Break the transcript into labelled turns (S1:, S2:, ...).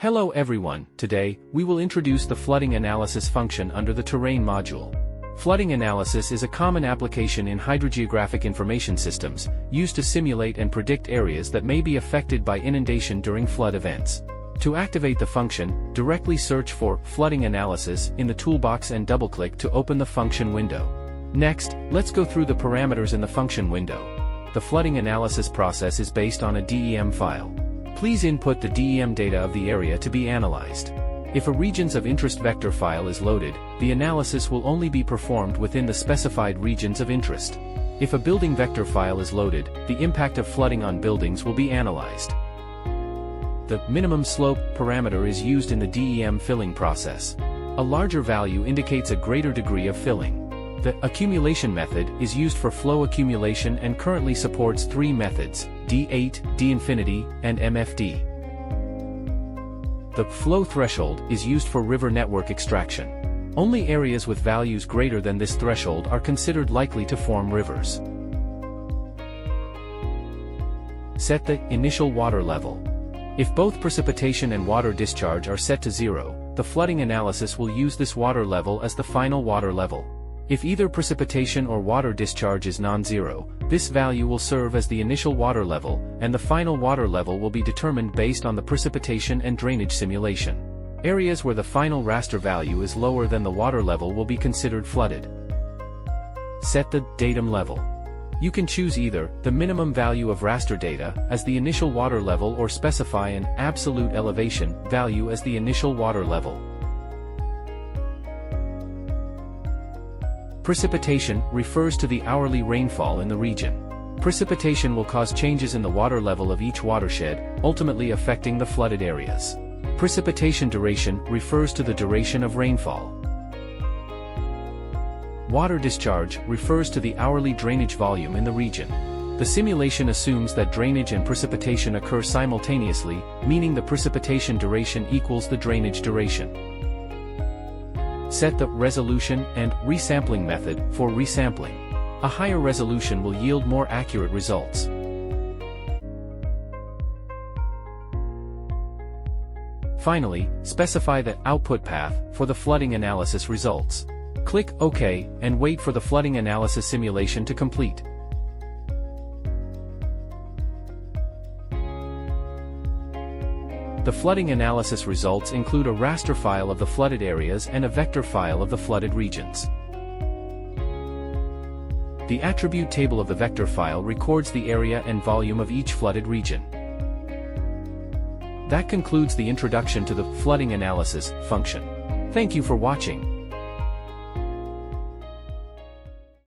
S1: Hello everyone, today, we will introduce the flooding analysis function under the terrain module. Flooding analysis is a common application in hydrogeographic information systems, used to simulate and predict areas that may be affected by inundation during flood events. To activate the function, directly search for flooding analysis in the toolbox and double-click to open the function window. Next, let's go through the parameters in the function window. The flooding analysis process is based on a DEM file. Please input the DEM data of the area to be analyzed. If a regions of interest vector file is loaded, the analysis will only be performed within the specified regions of interest. If a building vector file is loaded, the impact of flooding on buildings will be analyzed. The minimum slope parameter is used in the DEM filling process. A larger value indicates a greater degree of filling. The accumulation method is used for flow accumulation and currently supports three methods: D8, D-infinity, and MFD. The flow threshold is used for river network extraction. Only areas with values greater than this threshold are considered likely to form rivers. Set the initial water level. If both precipitation and water discharge are set to 0, the flooding analysis will use this water level as the final water level. If either precipitation or water discharge is non-zero, this value will serve as the initial water level, and the final water level will be determined based on the precipitation and drainage simulation. Areas where the final raster value is lower than the water level will be considered flooded. Set the datum level. You can choose either the minimum value of raster data as the initial water level or specify an absolute elevation value as the initial water level. Precipitation refers to the hourly rainfall in the region. Precipitation will cause changes in the water level of each watershed, ultimately affecting the flooded areas. Precipitation duration refers to the duration of rainfall. Water discharge refers to the hourly drainage volume in the region. The simulation assumes that drainage and precipitation occur simultaneously, meaning the precipitation duration equals the drainage duration. Set the resolution and resampling method for resampling. A higher resolution will yield more accurate results. Finally, specify the output path for the flooding analysis results. Click OK and wait for the flooding analysis simulation to complete. The flooding analysis results include a raster file of the flooded areas and a vector file of the flooded regions. The attribute table of the vector file records the area and volume of each flooded region. That concludes the introduction to the flooding analysis function. Thank you for watching.